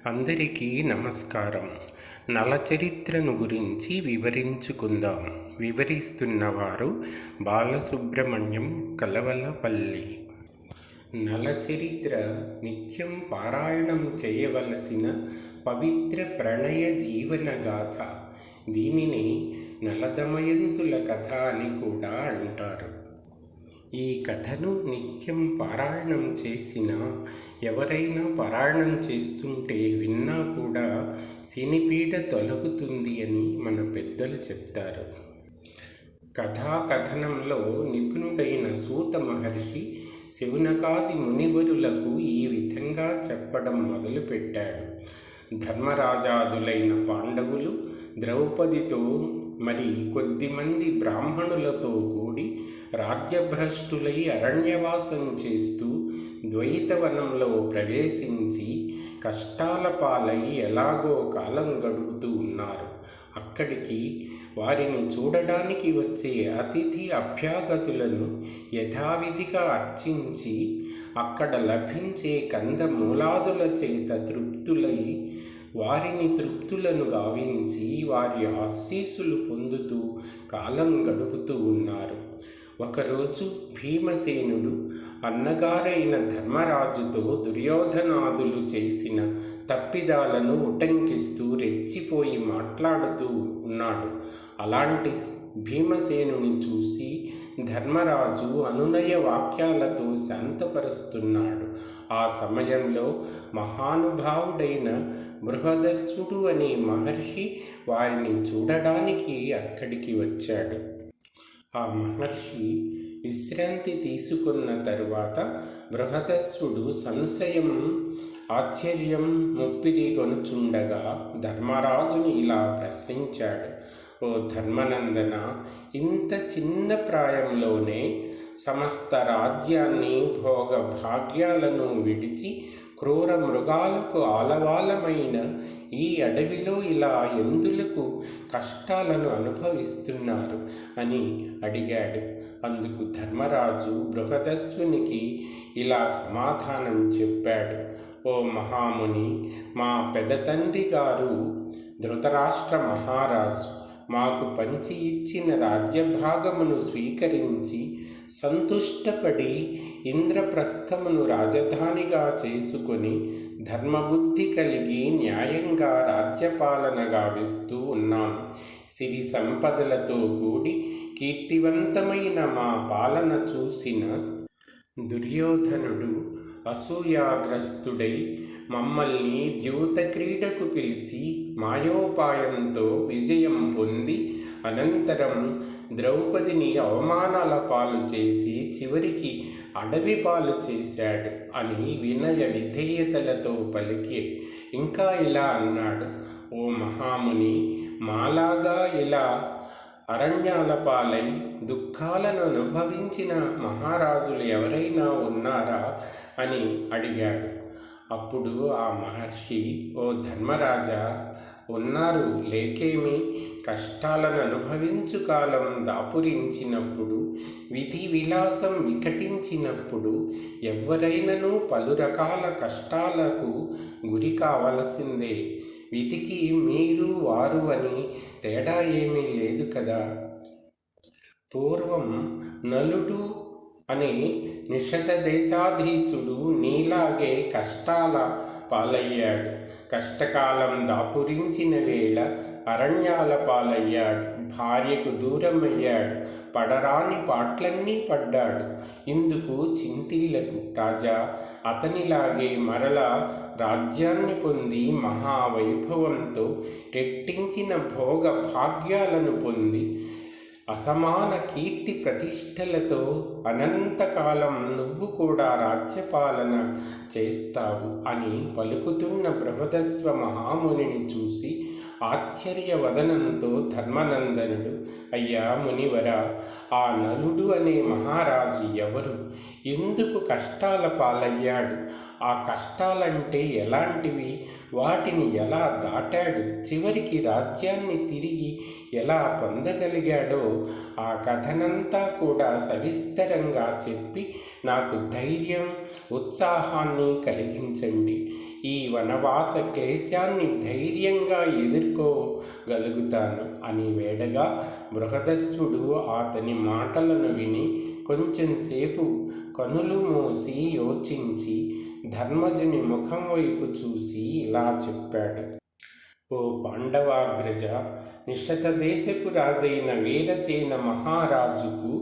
అందరికీ నమస్కారం. నలచరిత్రను గురించి వివరించుకుందాం. వివరిస్తున్నవారు బాలసుబ్రహ్మణ్యం కలవలపల్లి. నలచరిత్ర నిత్యం పారాయణము చేయవలసిన పవిత్ర ప్రణయ జీవన గాథ. దీనిని నలదమయంతుల కథ అని కూడా అంటారు. ఈ కథను నిత్యం పారాయణం చేసిన ఎవరైనా పారాయణం చేస్తుంటే విన్నా కూడా శనిపీడ తొలగుతుంది అని మన పెద్దలు చెప్తారు. కథాకథనంలో నిపుణుడైన సూత మహర్షి శౌనకాది మునివరులకు ఈ విధంగా చెప్పడం మొదలుపెట్టాడు. ధర్మరాజాదులైన పాండవులు ద్రౌపదితో మరి కొద్దిమంది బ్రాహ్మణులతో కూడి రాజ్యభ్రష్టులై అరణ్యవాసం చేస్తూ ద్వైతవనంలో ప్రవేశించి కష్టాల పాలై ఎలాగో కాలం గడుపుతూ ఉన్నారు. అక్కడికి వారిని చూడడానికి వచ్చే అతిథి అభ్యాగతులను యథావిధిగా అర్చించి అక్కడ లభించే కందమూలాదుల చేత తృప్తులై వారిని తృప్తులను గావించి వారి ఆశీస్సులు పొందుతూ కాలం గడుపుతూ ఉన్నారు. ఒకరోజు భీమసేనుడు అన్నగారైన ధర్మరాజుతో దుర్యోధనాదులు చేసిన తప్పిదాలను ఉటంకిస్తూ రెచ్చిపోయి మాట్లాడుతూ ఉన్నాడు. అలాంటి భీమసేనుని చూసి ధర్మరాజు అనునయ వాక్యాలతో శాంతపరుస్తున్నాడు. ఆ సమయంలో మహానుభావుడైన బృహదస్సుడు అనే మహర్షి వారిని చూడడానికి అక్కడికి వచ్చాడు. ఆ మహర్షి విశ్రాంతి తీసుకున్న తరువాత బృహదస్సుడు సంశయం ఆశ్చర్యం ముప్పిరి కొనుచుండగా ధర్మరాజుని ఇలా ప్రశ్నించాడు. ఓ ధర్మనందన, ఇంత చిన్న ప్రాయంలోనే సమస్త రాజ్యాన్ని భోగ భాగ్యాలను విడిచి క్రూర మృగాలకు ఆలవాలమైన ఈ అడవిలో ఇలా ఎందులకు కష్టాలను అనుభవిస్తున్నారు అని అడిగాడు. అందుకు ధర్మరాజు బృహదస్సునికి ఇలా సమాధానం చెప్పాడు. ఓ మహాముని, మా పెదతండ్రి గారు ధృతరాష్ట్ర మహారాజు మాకు పంచి ఇచ్చిన రాజ్యభాగమును స్వీకరించి సంతుష్టపడి ఇంద్రప్రస్థమును రాజధానిగా చేసుకొని ధర్మబుద్ధి కలిగి న్యాయంగా రాజ్యపాలన గావిస్తూ ఉన్నాము. సిరి సంపదలతో కూడి కీర్తివంతమైన మా పాలన చూసిన దుర్యోధనుడు అసూయాగ్రస్తుడై మమ్మల్ని ద్యూత క్రీడకు పిలిచి మాయోపాయంతో విజయం పొంది అనంతరం ద్రౌపదిని అవమానాల పాలు చేసి చివరికి అడవి పాలు చేశాడు అని వినయ విధేయతలతో పలికి ఇంకా ఇలా అన్నాడు. ఓ మహాముని, మాలాగా ఇలా అరణ్యాల పాలై దుఃఖాలను అనుభవించిన మహారాజులు ఎవరైనా ఉన్నారా అని అడిగాడు. అప్పుడు ఆ మహర్షి, ఓ ధర్మరాజా, ఉన్నారు లేకేమి. కష్టాలను అనుభవించు కాలం దాపురించినప్పుడు, విధి విలాసం వికటించినప్పుడు ఎవరైనను పలు రకాల కష్టాలకు గురి కావలసిందే. విధికి మీరు వారు అని తేడా ఏమీ లేదు కదా. పూర్వం నలుడు అనే నిషధ దేశాధీశుడు నీలాగే కష్టాల పాలయ్యాడు. కష్టకాలం దాపురించిన వేళ అరణ్యాల పాలయ్యాడు. భార్యకు దూరమయ్యాడు. పడరాని పాట్లన్నీ పడ్డాడు. ఇందుకు చింతిల్లకు రాజా. అతనిలాగే మరలా రాజ్యాన్ని పొంది మహావైభవంతో రెట్టించిన భోగ భాగ్యాలను పొంది అసమాన కీర్తి ప్రతిష్టలతో అనంతకాలం నువ్వు కూడా రాజ్యపాలన చేస్తావు అని పలుకుతున్న బృహదస్వ మహామునిని చూసి ఆశ్చర్యవదనంతో ధర్మనందనుడు, అయ్యా మునివర, ఆ నలుడు అనే మహారాజు ఎవరు? ఎందుకు కష్టాల పాలయ్యాడు? ఆ కష్టాలంటే ఎలాంటివి? వాటిని ఎలా దాటాడు? చివరికి రాజ్యాన్ని తిరిగి ఎలా పొందగలిగాడో ఆ కథనంతా కూడా సవిస్తరంగా చెప్పి నాకు ధైర్యం, ఉత్సాహాన్ని కలిగించండి. ఈ వనవాస క్లేశాన్ని ధైర్యంగా ఎదుర్కోగలుగుతాను అని వేడగా బృహదస్సుడు అతని మాటలను విని కొంచెంసేపు కనులు మూసి యోచించి ధర్మజుని ముఖం వైపు చూసి ఇలా చెప్పాడు. ఓ పాండవాగ్రజ, నిషధ దేశపు రాజైన వీరసేన మహారాజుకు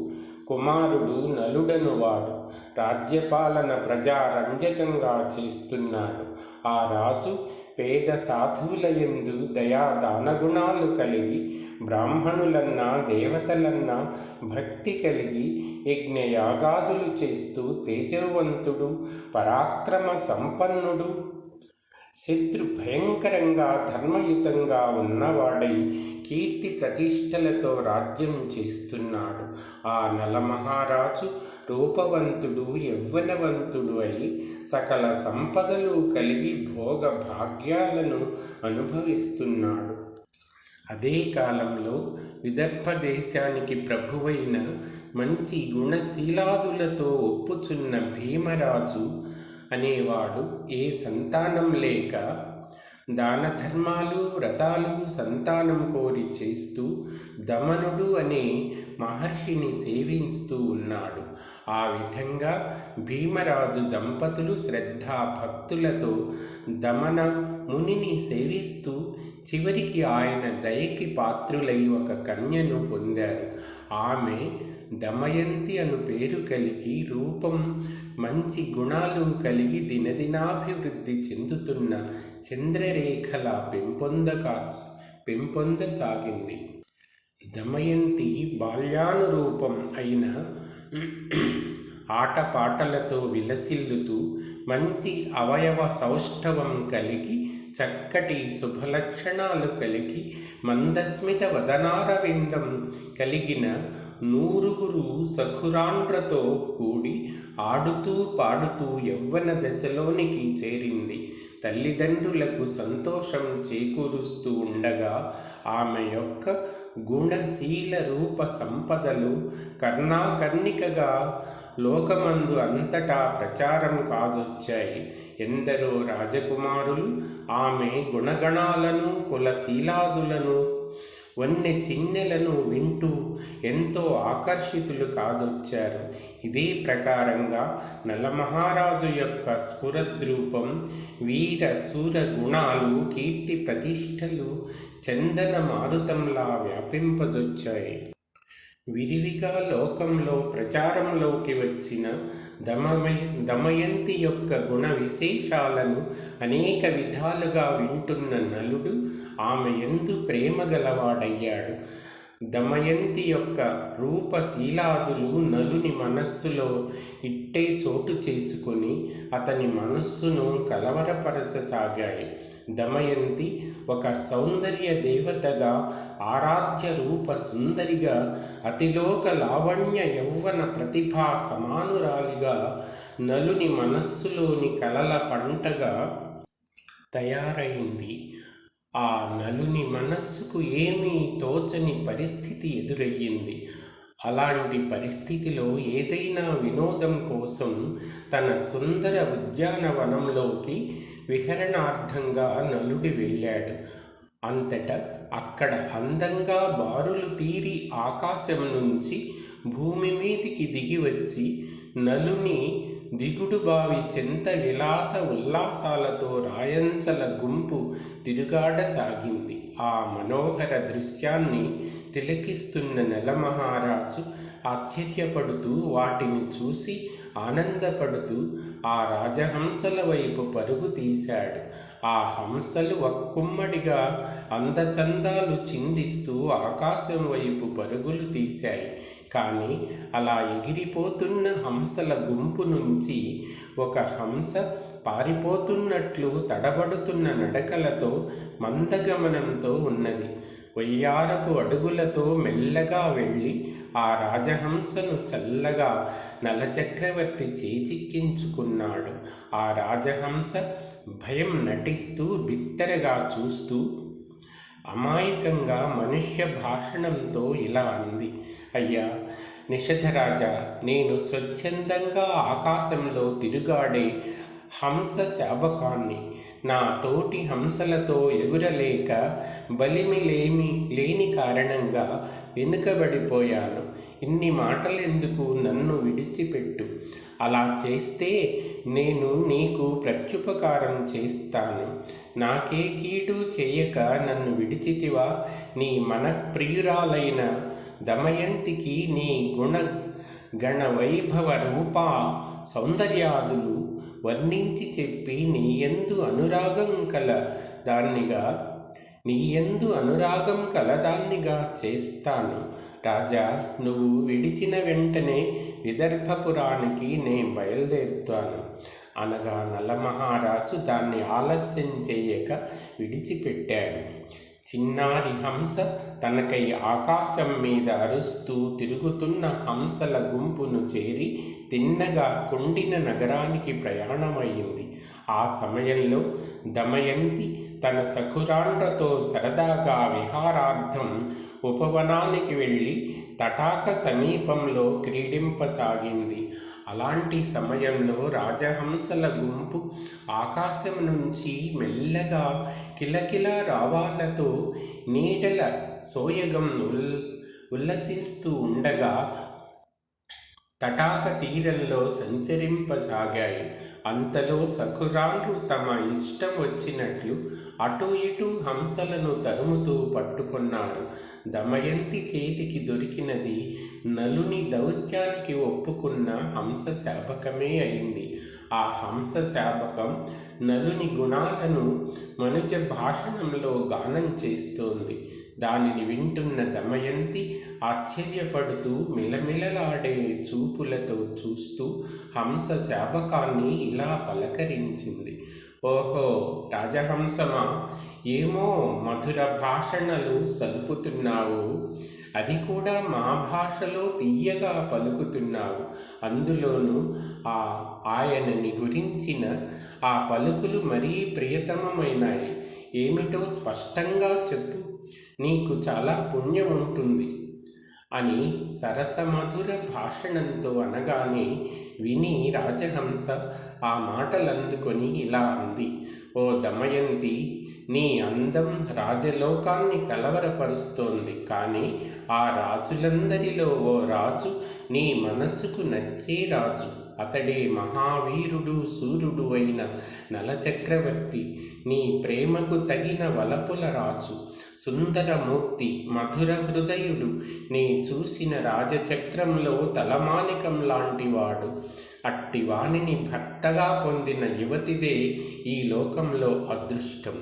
కుమారుడు నలుడనువాడు రాజ్యపాలన ప్రజారంజకంగా చేస్తున్నాడు. ఆ రాజు పేద సాధువుల యందు దయా దానగుణాలు కలిగి, బ్రాహ్మణులన్నా దేవతలన్నా భక్తి కలిగి, యజ్ఞయాగాదులు చేస్తూ తేజవంతుడు, పరాక్రమ సంపన్నుడు, శత్రు భయంకరంగా ధర్మయుతంగా ఉన్నవాడై కీర్తి ప్రతిష్టలతో రాజ్యం చేస్తున్నాడు. ఆ నలమహారాజు రూపవంతుడు, యవ్వనవంతుడు అయి సకల సంపదలు కలిగి భోగ భాగ్యాలను అనుభవిస్తున్నాడు. అదే కాలంలో విదర్భ దేశానికి ప్రభువైన మంచి గుణశీలాదులతో ఒప్పుచున్న భీమరాజు అనేవాడు ఏ సంతానం లేక దాన ధర్మాలు వ్రతాలు సంతానం కోరి చేస్తూ దమనుడు అనే మహర్షిని సేవిస్తూ ఉన్నాడు. ఆ విధంగా భీమరాజు దంపతులు శ్రద్ధా భక్తులతో దమన మునిని సేవిస్తూ చివరికి ఆయన దయకి పాత్రులై ఒక కన్యను పొందారు. ఆమె దమయంతి అను పేరు కలిగి, రూపం మంచి గుణాలు కలిగి దినదినాభివృద్ధి చెందుతున్న చంద్రరేఖల పెంపొందసాగింది. దమయంతి బాల్యానురూపం అయిన ఆటపాటలతో విలసిల్లుతూ మంచి అవయవ సౌష్ఠవం కలిగి, చక్కటి శుభలక్షణాలు కలిగి, మందస్మిత వదనారవిందం కలిగిన 100 సఖురాండ్రతో కూడి ఆడుతూ పాడుతూ యవ్వన దశలోనికి చేరింది. తల్లిదండ్రులకు సంతోషం చేకూరుస్తూ ఉండగా ఆమె యొక్క గుణశీల రూప సంపదలు కర్ణాకర్ణికగా లోకమందు అంతటా ప్రచారం కాజొచ్చాయి. ఎందరో రాజకుమారులు ఆమె గుణగణాలను, కులశీలాదులను, వన్నె చిన్నెలను వింటూ ఎంతో ఆకర్షితులు కాజొచ్చారు. ఇదే ప్రకారంగా నలమహారాజు యొక్క స్ఫురద్రూపం, వీర శూర గుణాలు, కీర్తి ప్రతిష్టలు చందన మారుతంలా వ్యాపింపజొచ్చాయి. విరివిగా లోకంలో ప్రచారంలోకి వచ్చిన దమయంతి యొక్క గుణ విశేషాలను అనేక విధాలుగా వింటున్న నలుడు ఆమె యందు ప్రేమ గలవాడయ్యాడు. దమయంతి యొక్క రూపశీలాదులు నలుని మనస్సులో ఇట్టే చోటు చేసుకొని అతని మనస్సును కలవరపరచసాగాయి. దమయంతి ఒక సౌందర్య దేవతగా, ఆరాధ్య రూప సుందరిగా, అతిలోక లావణ్య యౌవన ప్రతిభా సమానురాలిగా నలుని మనస్సులోని కలల పంటగా తయారైంది. ఆ నలుని మనస్సుకు ఏమీ తోచని పరిస్థితి ఎదురయ్యింది. అలాంటి పరిస్థితిలో ఏదైనా వినోదం కోసం తన సుందర ఉద్యానవనంలోకి విహరణార్థంగా నలుడు వెళ్ళాడు. అంతటా అక్కడ అందంగా బారులు తీరి ఆకాశం నుంచి భూమి మీదికి దిగివచ్చి నలుని దిగుడు బావి చెంత విలాస ఉల్లాసాలతో రాయంచల గుంపు తిరుగాడసాగింది. ఆ మనోహర దృశ్యాన్ని తిలకిస్తున్న నలమహారాజు ఆశ్చర్యపడుతూ వాటిని చూసి ఆనందపడుతూ ఆ రాజహంసల వైపు పరుగు తీశాడు. ఆ హంసలు ఒక్కుమ్మడిగా అందచందాలు చిందిస్తూ ఆకాశం వైపు పరుగులు తీశాయి. కానీ అలా ఎగిరిపోతున్న హంసల గుంపు నుంచి ఒక హంస పారిపోతున్నట్లు తడబడుతున్న నడకలతో మందగమనంతో ఉన్నది. వయ్యారపు అడుగులతో మెల్లగా వెళ్ళి ఆ రాజహంసను చల్లగా నలచక్రవర్తి చేజిక్కించుకున్నాడు. ఆ రాజహంస భయం నటిస్తూ బిత్తరగా చూస్తూ అమాయకంగా మనుష్య భాషణంతో ఇలా అంది. అయ్యా నిషధరాజా, నేను స్వచ్ఛందంగా ఆకాశంలో తిరుగాడే హంస శాబకాన్ని. నా తోటి హంసలతో ఎగురలేక లేని కారణంగా వెనుకబడిపోయాను. ఇన్ని మాటలెందుకు, నన్ను విడిచిపెట్టు. అలా చేస్తే నేను నీకు ప్రత్యుపకారం చేస్తాను. నాకే కీడు చేయక నన్ను విడిచితివా? నీ మనఃప్రియురాలైన దమయంతికి నీ గణ వైభవ రూప సౌందర్యాదులు వర్ణించి చెప్పి నీయందు అనురాగం కలదాన్నిగా చేస్తాను. రాజా, నువ్వు విడిచిన వెంటనే విదర్భపురానికి బయలుదేరుతాను అనగా నలమహారాజు దాన్ని ఆలస్యం చేయక విడిచిపెట్టాడు. చిన్నారి హంస తనకై ఆకాశం మీద అరుస్తూ తిరుగుతున్న హంసల గుంపును చేరి తిన్నగా కుండిన నగరానికి ప్రయాణమయ్యింది. ఆ సమయంలో దమయంతి తన సఖురాండ్రతో సరదాగా విహారార్థం ఉపవనానికి వెళ్ళి తటాక సమీపంలో క్రీడింపసాగింది. అలాంటి సమయంలో రాజహంసల గుంపు ఆకాశం నుంచి మెల్లగా కిలకిల రావాలతో నీడల సోయగం ఉల్లసిస్తూ ఉండగా తటాక తీరంలో సంచరింపసాగాయి. అంతలో సఖురాండ్రు తమ ఇష్టం వచ్చినట్లు అటు ఇటు హంసలను తరుముతూ పట్టుకున్నారు. దమయంతి చేతికి దొరికినది నలుని దౌత్యానికి ఒప్పుకున్న హంస శాపకమే అయింది. ఆ హంస శాపకం నలుని గుణాలను మనుజ భాషణంలో గానం చేస్తోంది. దానిని వింటున్న దమయంతి ఆశ్చర్యపడుతూ మిలమిలలాడే చూపులతో చూస్తూ హంస శాపకాన్ని ఇలా పలకరించింది. ఓహో రాజహంసమా, ఏమో మధుర భాషణలు సలుపుతున్నావు, అది కూడా మా భాషలో తీయగా పలుకుతున్నావు. అందులోనూ ఆయనని గురించిన ఆ పలుకులు మరీ ప్రియతమమైనాయి. ఏమిటో స్పష్టంగా చెప్పు, నీకు చాలా పుణ్యం ఉంటుంది అని సరసమధుర భాషణంతో అనగానే విని రాజహంస ఆ మాటలందుకొని ఇలా అంది. ఓ దమయంతి, నీ అందం రాజలోకాన్ని కలవరపరుస్తోంది. కానీ ఆ రాజులందరిలో ఓ రాజు నీ మనస్సుకు నచ్చే రాజు. అతడే మహావీరుడు సూర్యుడు అయిన నలచక్రవర్తి. నీ ప్రేమకు తగిన వలపుల రాజు, సుందరమూర్తి, మధుర హృదయుడు. నీ చూసిన రాజచక్రంలో తలమానికం లాంటివాడు. అట్టి వాణిని భర్తగా పొందిన యువతిదే ఈ లోకంలో అదృష్టం.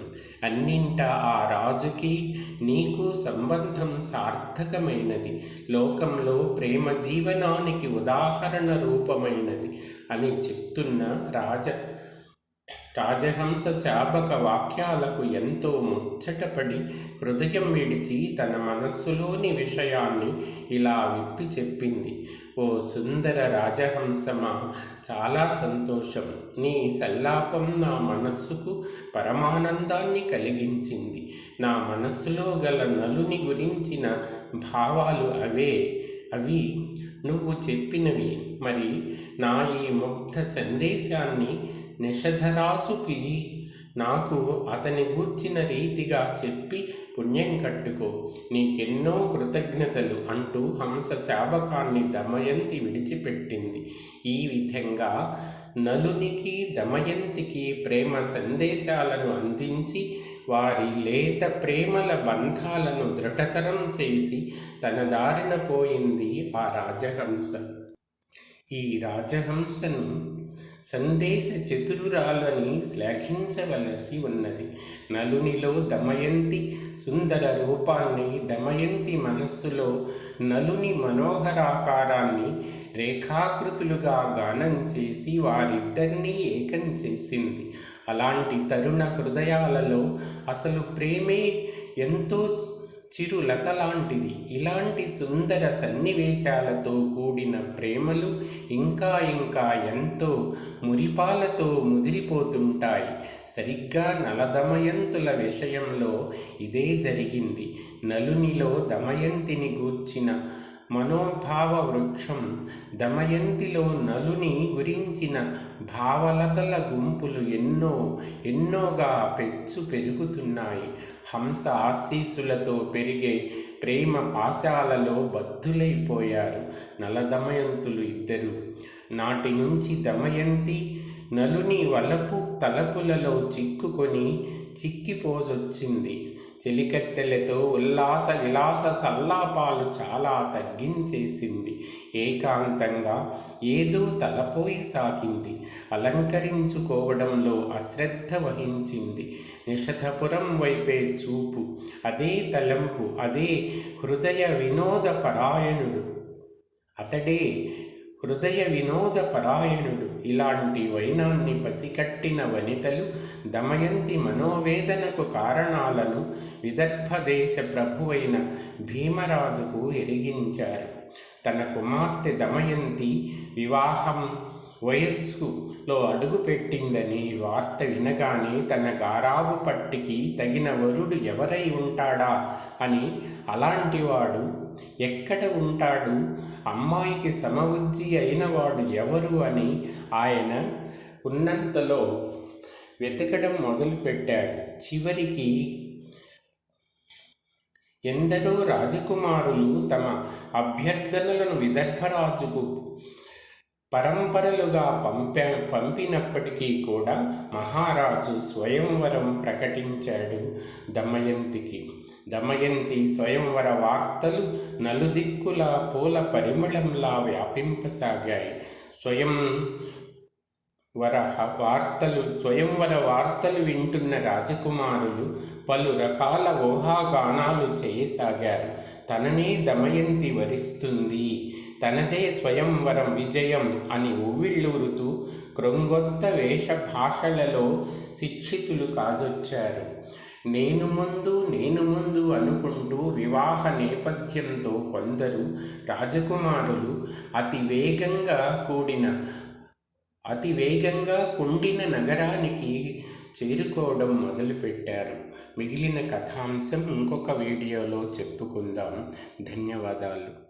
అన్నింటా ఆ రాజుకి నీకు సంబంధం సార్థకమైనది, లోకంలో ప్రేమ జీవనానికి ఉదాహరణ రూపమైనది అని చెప్తున్న రాజహంస శాపక వాక్యాలకు ఎంతో ముచ్చటపడి హృదయం విడిచి తన మనస్సులోని విషయాన్ని ఇలా విప్పి చెప్పింది. ఓ సుందర రాజహంసమా, చాలా సంతోషం. నీ సల్లాపం నా మనస్సుకు పరమానందాన్ని కలిగించింది. నా మనస్సులో గల నలుని గురించిన భావాలు అవి నువ్వు చెప్పినవి. మరి నా ఈ ముగ్ధ సందేశాన్ని నిషధరాజుకి నాకు అతని గూర్చిన రీతిగా చెప్పి పుణ్యం కట్టుకో. నీకెన్నో కృతజ్ఞతలు అంటూ హంస శాపకాన్ని దమయంతి విడిచిపెట్టింది. ఈ విధంగా నలునికి దమయంతికి ప్రేమ సందేశాలను అందించి వారి లేత ప్రేమల బంధాలను దృఢతరం చేసి తన దారిన పోయింది ఆ రాజహంస. ఈ రాజహంసను సందేశ చతురురాలని శ్లాఘించవలసి ఉన్నది. నలునిలో దమయంతి సుందర రూపాన్ని, దమయంతి మనస్సులో నలుని మనోహరాకారాన్ని రేఖాకృతులుగా గానం చేసి వారిద్దరినీ ఏకం చేసింది. అలాంటి తరుణ హృదయాలలో అసలు ప్రేమే ఎంతో చిరులత లాంటిది. ఇలాంటి సుందర సన్నివేశాలతో కూడిన ప్రేమలు ఇంకా ఇంకా ఎంతో మురిపాలతో ముదిరిపోతుంటాయి. సరిగ్గా నలదమయంతుల విషయంలో ఇదే జరిగింది. నలునిలో దమయంతిని గూర్చిన మనోభావ వృక్షం దమయంతిలో నలుని గురించిన భావలతల గుంపులు ఎన్నోగా పెరుగుతున్నాయి. హంస ఆశీస్సులతో పెరిగే ప్రేమ పాశాలలో బద్ధులైపోయారు నలదమయంతులు ఇద్దరు. నాటి నుంచి దమయంతి నలుని వలపు తలపులలో చిక్కిపోజొచ్చింది. చెలికత్తెలతో ఉల్లాస విలాస సల్లాపాలు చాలా తగ్గించేసింది. ఏకాంతంగా ఏదో తలపోయి సాగింది. అలంకరించుకోవడంలో అశ్రద్ధ వహించింది. నిషధపురం వైపే చూపు, అదే తలంపు, అదే హృదయ వినోద పరాయణుడు. ఇలాంటి వైనాన్ని పసికట్టిన వనితలు దమయంతి మనోవేదనకు కారణాలను విదర్భదేశ ప్రభువైన భీమరాజుకు ఎరిగించారు. తన కుమార్తె దమయంతి వివాహం వయస్సులో అడుగుపెట్టిందని వార్త వినగానే తన గారాబు పట్టికి తగిన వరుడు ఎవరై ఉంటాడా అని, అలాంటివాడు ఎక్కడ ఉంటాడు, అమ్మాయికి సమవుజ్జి అయినవాడు ఎవరు అని ఆయన ఉన్నంతలో వెతకడం మొదలుపెట్టాడు. చివరికి ఎందరో రాజకుమారులు తమ అభ్యర్థనలను విదర్భరాజుకు పరంపరలుగా పంపినప్పటికీ కూడా మహారాజు స్వయంవరం ప్రకటించాడు దమయంతికి. దమయంతి స్వయంవర వార్తలు నలుదిక్కుల పూల పరిమళంలా వ్యాపింపసాగాయి. స్వయంవర వార్తలు వింటున్న రాజకుమారులు పలు రకాల ఊహాగానాలు చేయసాగారు. తననే దమయంతి వరిస్తుంది, తనదే స్వయంవరం విజయం అని ఉవ్విళ్ళూరుతూ క్రొంగొత్త వేషభాషలలో శిక్షితులు కాజొచ్చారు. నేను ముందు అనుకుంటూ వివాహ నేపథ్యంతో కొందరు రాజకుమారులు అతివేగంగా కుండిన నగరానికి చేరుకోవడం మొదలుపెట్టారు. మిగిలిన కథాంశం ఇంకొక వీడియోలో చెప్పుకుందాం. ధన్యవాదాలు.